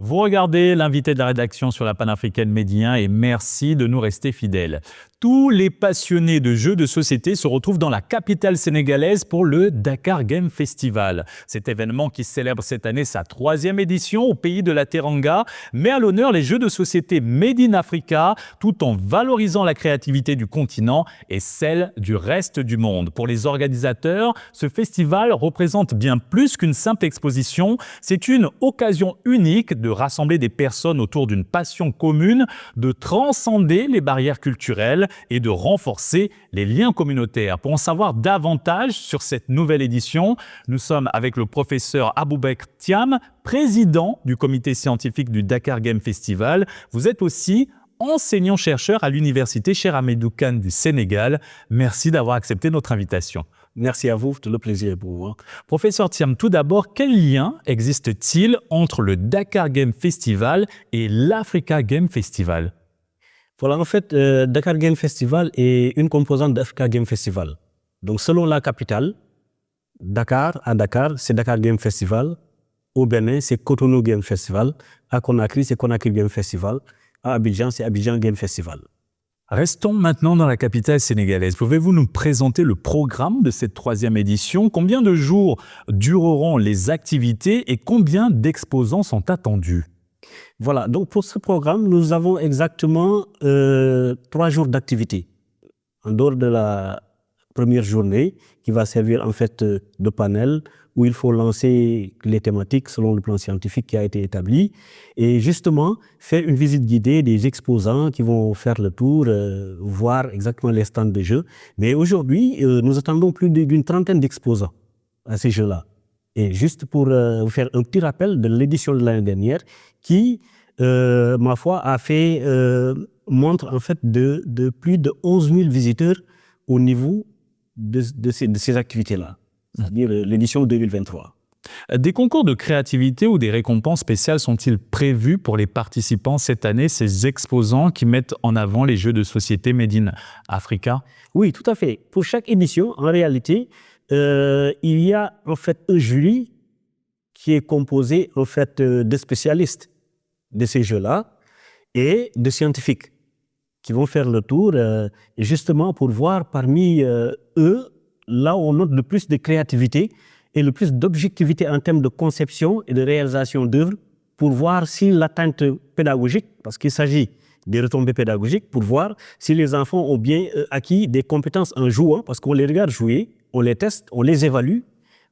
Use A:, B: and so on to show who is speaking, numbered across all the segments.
A: Vous regardez l'invité de la rédaction sur la panafricaine Média et merci de nous rester fidèles. Tous les passionnés de jeux de société se retrouvent dans la capitale sénégalaise pour le Dakar Game Festival. Cet événement qui célèbre cette année sa 3e édition au pays de la Teranga met à l'honneur les jeux de société Made in Africa tout en valorisant la créativité du continent et celle du reste du monde. Pour les organisateurs, ce festival représente bien plus qu'une simple exposition. C'est une occasion unique de rassembler des personnes autour d'une passion commune, de transcender les barrières culturelles et de renforcer les liens communautaires. Pour en savoir davantage sur cette nouvelle édition, nous sommes avec le professeur Aboubekr Thiam, président du comité scientifique du Dakar Game Festival. Vous êtes aussi enseignant-chercheur à l'université Cheikh Hamidou Kane du Sénégal. Merci d'avoir accepté notre invitation.
B: Merci à vous, tout le plaisir est pour moi.
A: Professeur Thiam, tout d'abord, quel lien existe-t-il entre le Dakar Game Festival et l'Africa Game Festival ?
B: Voilà, en fait, Dakar Game Festival est une composante d'Africa Game Festival. Donc, selon la capitale, Dakar, c'est Dakar Game Festival. Au Bénin, c'est Cotonou Game Festival. À Conakry, c'est Conakry Game Festival. À Abidjan, c'est Abidjan Game Festival.
A: Restons maintenant dans la capitale sénégalaise. Pouvez-vous nous présenter le programme de cette 3e édition ? Combien de jours dureront les activités et combien d'exposants sont attendus ?
B: Voilà, donc pour ce programme, nous avons exactement 3 jours d'activité. En dehors de la première journée, qui va servir en fait de panel, où il faut lancer les thématiques selon le plan scientifique qui a été établi, et justement faire une visite guidée des exposants qui vont faire le tour, voir exactement les stands de jeux. Mais aujourd'hui, nous attendons plus d'une trentaine d'exposants à ces jeux-là. Et juste pour vous faire un petit rappel de l'édition de l'année dernière, qui, ma foi, a fait montre en fait de plus de 11 000 visiteurs au niveau de ces activités-là, c'est-à-dire l'édition 2023.
A: Des concours de créativité ou des récompenses spéciales sont-ils prévus pour les participants cette année, ces exposants qui mettent en avant les jeux de société Made in Africa ?
B: Oui, tout à fait. Pour chaque édition, en réalité, il y a en fait un jury qui est composé en fait de spécialistes de ces jeux-là et de scientifiques qui vont faire le tour justement pour voir parmi eux, là où on note le plus de créativité et le plus d'objectivité en termes de conception et de réalisation d'œuvres, pour voir si l'atteinte pédagogique, parce qu'il s'agit des retombées pédagogiques, pour voir si les enfants ont bien acquis des compétences en jouant, parce qu'on les regarde jouer, on les teste, on les évalue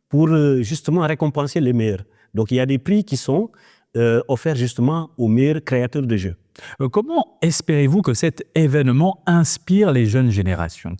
B: pour justement récompenser les meilleurs. Donc il y a des prix qui sont offerts justement aux meilleurs créateurs de jeux.
A: Comment espérez-vous que cet événement inspire les jeunes générations ?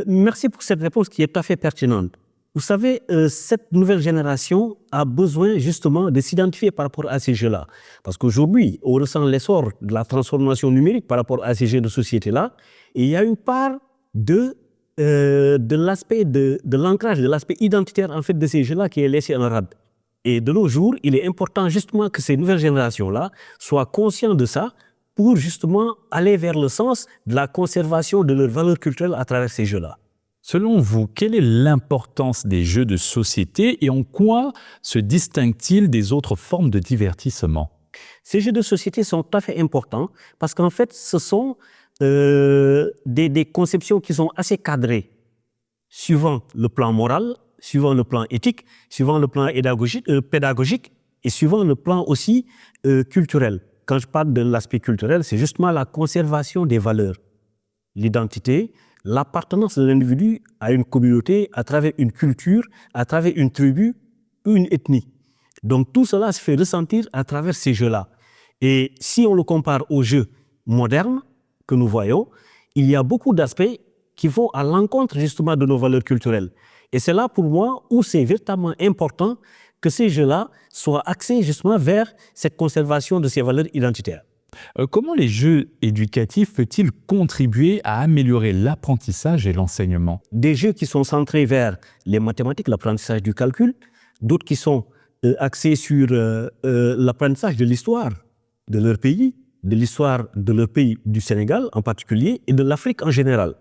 B: Merci pour cette réponse qui est tout à fait pertinente. Vous savez, cette nouvelle génération a besoin justement de s'identifier par rapport à ces jeux-là. Parce qu'aujourd'hui, on ressent l'essor de la transformation numérique par rapport à ces jeux de société-là. Et il y a une part de l'aspect de l'ancrage, de l'aspect identitaire en fait de ces jeux-là qui est laissé en rade. Et de nos jours, il est important justement que ces nouvelles générations-là soient conscientes de ça pour justement aller vers le sens de la conservation de leurs valeurs culturelles à travers ces jeux-là.
A: Selon vous, quelle est l'importance des jeux de société et en quoi se distinguent-ils des autres formes de divertissement ?
B: Ces jeux de société sont tout à fait importants parce qu'en fait, ce sont des conceptions qui sont assez cadrées, suivant le plan moral, suivant le plan éthique, suivant le plan pédagogique et suivant le plan aussi culturel. Quand je parle de l'aspect culturel, c'est justement la conservation des valeurs, l'identité, l'appartenance de l'individu à une communauté à travers une culture, à travers une tribu ou une ethnie. Donc tout cela se fait ressentir à travers ces jeux-là. Et si on le compare aux jeux modernes que nous voyons, il y a beaucoup d'aspects qui vont à l'encontre justement de nos valeurs culturelles. Et c'est là pour moi où c'est véritablement important que ces jeux-là soient axés justement vers cette conservation de ces valeurs identitaires.
A: Comment les jeux éducatifs peuvent-ils contribuer à améliorer l'apprentissage et l'enseignement ?
B: Des jeux qui sont centrés vers les mathématiques, l'apprentissage du calcul, d'autres qui sont axés sur l'apprentissage de l'histoire de leur pays, de l'histoire de leur pays, du Sénégal en particulier, et de l'Afrique en général.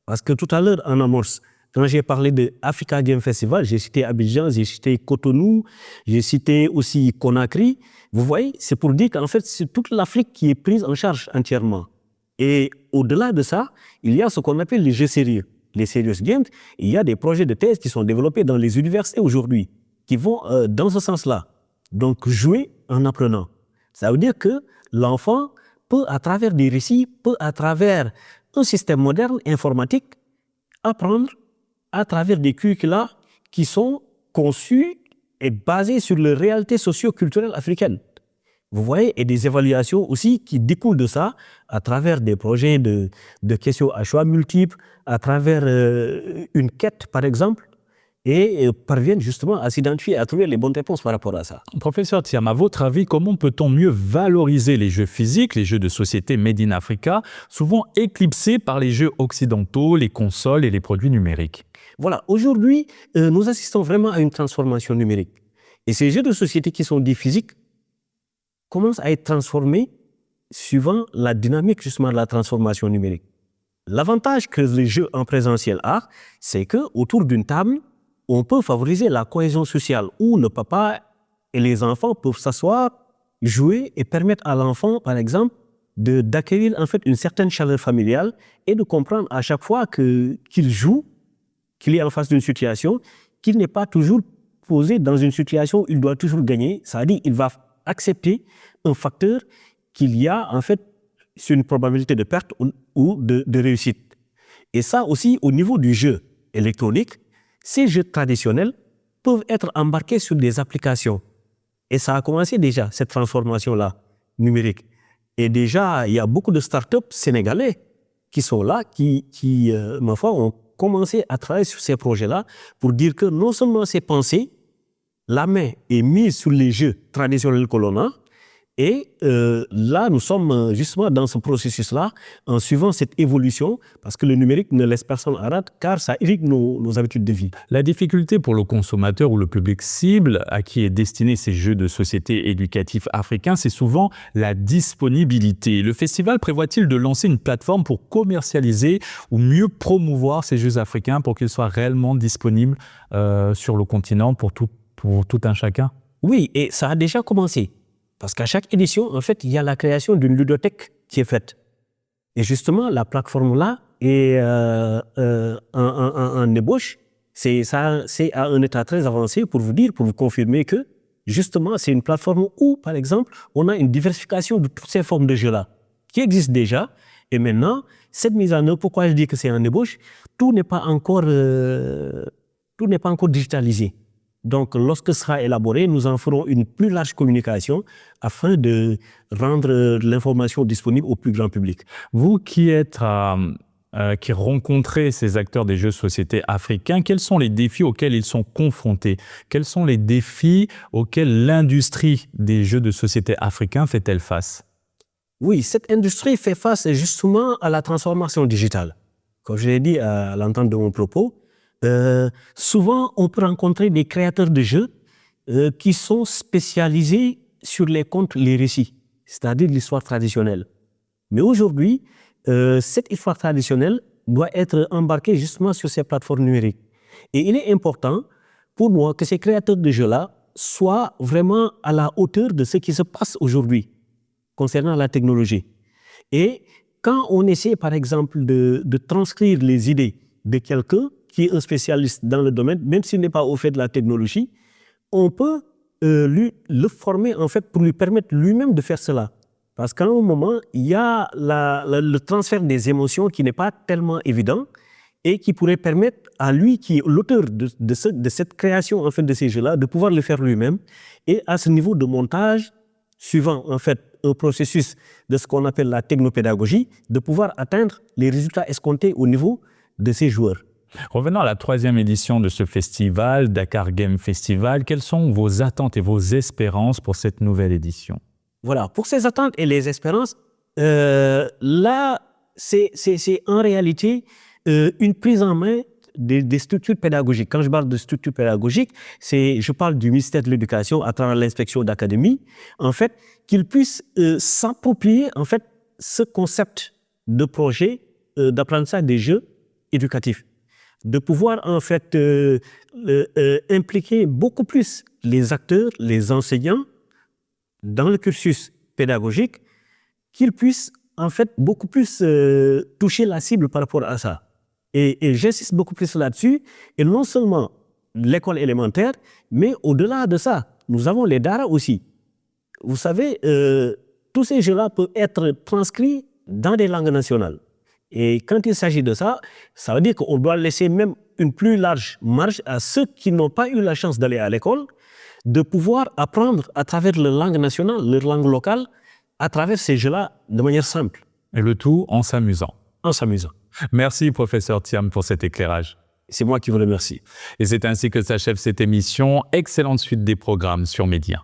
B: Parce que tout à l'heure, en amorce Quand j'ai parlé de Africa Game Festival, j'ai cité Abidjan, j'ai cité Cotonou, j'ai cité aussi Conakry. Vous voyez, c'est pour dire qu'en fait, c'est toute l'Afrique qui est prise en charge entièrement. Et au-delà de ça, il y a ce qu'on appelle les jeux sérieux, les serious games. Il y a des projets de thèse qui sont développés dans les universités aujourd'hui, qui vont dans ce sens-là. Donc, jouer en apprenant. Ça veut dire que l'enfant peut, à travers des récits, peut, à travers un système moderne informatique, apprendre à travers des curricula qui sont conçus et basés sur les réalités socio-culturelles africaines. Vous voyez, et des évaluations aussi qui découlent de ça à travers des projets de questions à choix multiples, à travers une quête, par exemple, et parviennent justement à s'identifier, à trouver les bonnes réponses par rapport à ça.
A: Professeur Thiam, à votre avis, comment peut-on mieux valoriser les jeux physiques, les jeux de société Made in Africa, souvent éclipsés par les jeux occidentaux, les consoles et les produits numériques?
B: Voilà, aujourd'hui, nous assistons vraiment à une transformation numérique. Et ces jeux de société qui sont dits physiques commencent à être transformés suivant la dynamique justement de la transformation numérique. L'avantage que les jeux en présentiel ont, c'est qu'autour d'une table, on peut favoriser la cohésion sociale où le papa et les enfants peuvent s'asseoir, jouer et permettre à l'enfant, par exemple, d'acquérir en fait une certaine chaleur familiale et de comprendre à chaque fois qu'il joue, qu'il est en face d'une situation, qu'il n'est pas toujours posé dans une situation où il doit toujours gagner. Ça veut dire qu'il va accepter un facteur qu'il y a en fait sur une probabilité de perte ou de réussite. Et ça aussi, au niveau du jeu électronique, ces jeux traditionnels peuvent être embarqués sur des applications. Et ça a commencé déjà, cette transformation-là, numérique. Et déjà, il y a beaucoup de startups sénégalais qui sont là, qui ma foi, ont commencé à travailler sur ces projets-là pour dire que non seulement c'est pensé, la main est mise sur les jeux traditionnels que l'on a, et là, nous sommes justement dans ce processus-là, en suivant cette évolution, parce que le numérique ne laisse personne en rade, car ça irrigue nos habitudes de vie.
A: La difficulté pour le consommateur ou le public cible à qui est destiné ces jeux de société éducatifs africains, c'est souvent la disponibilité. Le festival prévoit-il de lancer une plateforme pour commercialiser ou mieux promouvoir ces jeux africains pour qu'ils soient réellement disponibles sur le continent pour tout un chacun?
B: Oui, et ça a déjà commencé. Parce qu'à chaque édition, en fait, il y a la création d'une ludothèque qui est faite. Et justement, la plateforme-là est en ébauche. C'est à un état très avancé pour vous dire, pour vous confirmer que, justement, c'est une plateforme où, par exemple, on a une diversification de toutes ces formes de jeux-là, qui existent déjà. Et maintenant, cette mise en œuvre, pourquoi je dis que c'est en ébauche, tout n'est pas encore digitalisé. Donc, lorsque ce sera élaboré, nous en ferons une plus large communication afin de rendre l'information disponible au plus grand public.
A: Vous qui rencontrez ces acteurs des jeux de société africains, quels sont les défis auxquels ils sont confrontés? Quels sont les défis auxquels l'industrie des jeux de société africains fait-elle face?
B: Oui, cette industrie fait face justement à la transformation digitale. Comme je l'ai dit à l'entente de mon propos, souvent, on peut rencontrer des créateurs de jeux qui sont spécialisés sur les contes, les récits, c'est-à-dire l'histoire traditionnelle. Mais aujourd'hui, cette histoire traditionnelle doit être embarquée justement sur ces plateformes numériques. Et il est important pour moi que ces créateurs de jeux-là soient vraiment à la hauteur de ce qui se passe aujourd'hui concernant la technologie. Et quand on essaie, par exemple, de transcrire les idées de quelqu'un qui est un spécialiste dans le domaine, même s'il n'est pas au fait de la technologie, on peut le former en fait pour lui permettre lui-même de faire cela. Parce qu'à un moment, il y a le transfert des émotions qui n'est pas tellement évident et qui pourrait permettre à lui, qui est l'auteur de cette création en fait de ces jeux-là, de pouvoir le faire lui-même. Et à ce niveau de montage, suivant en fait un processus de ce qu'on appelle la technopédagogie, de pouvoir atteindre les résultats escomptés au niveau de ces joueurs.
A: Revenons à la 3e édition de ce festival, Dakar Game Festival. Quelles sont vos attentes et vos espérances pour cette nouvelle édition?
B: Voilà, pour ces attentes et les espérances, là, c'est en réalité une prise en main des structures pédagogiques. Quand je parle de structures pédagogiques, je parle du ministère de l'Éducation à travers l'inspection d'académie, en fait, qu'ils puissent s'approprier en fait ce concept de projet d'apprentissage des jeux éducatifs. de pouvoir en fait impliquer beaucoup plus les acteurs, les enseignants dans le cursus pédagogique, qu'ils puissent en fait beaucoup plus toucher la cible par rapport à ça. Et j'insiste beaucoup plus là-dessus, et non seulement l'école élémentaire, mais au-delà de ça, nous avons les daara aussi. Vous savez, tous ces jeux-là peuvent être transcrits dans des langues nationales. Et quand il s'agit de ça, ça veut dire qu'on doit laisser même une plus large marge à ceux qui n'ont pas eu la chance d'aller à l'école, de pouvoir apprendre à travers leur langue nationale, leur langue locale, à travers ces jeux-là de manière simple.
A: Et le tout en s'amusant.
B: En s'amusant.
A: Merci, professeur Thiam, pour cet éclairage.
B: C'est moi qui vous remercie.
A: Et c'est ainsi que s'achève cette émission. Excellente suite des programmes sur Média.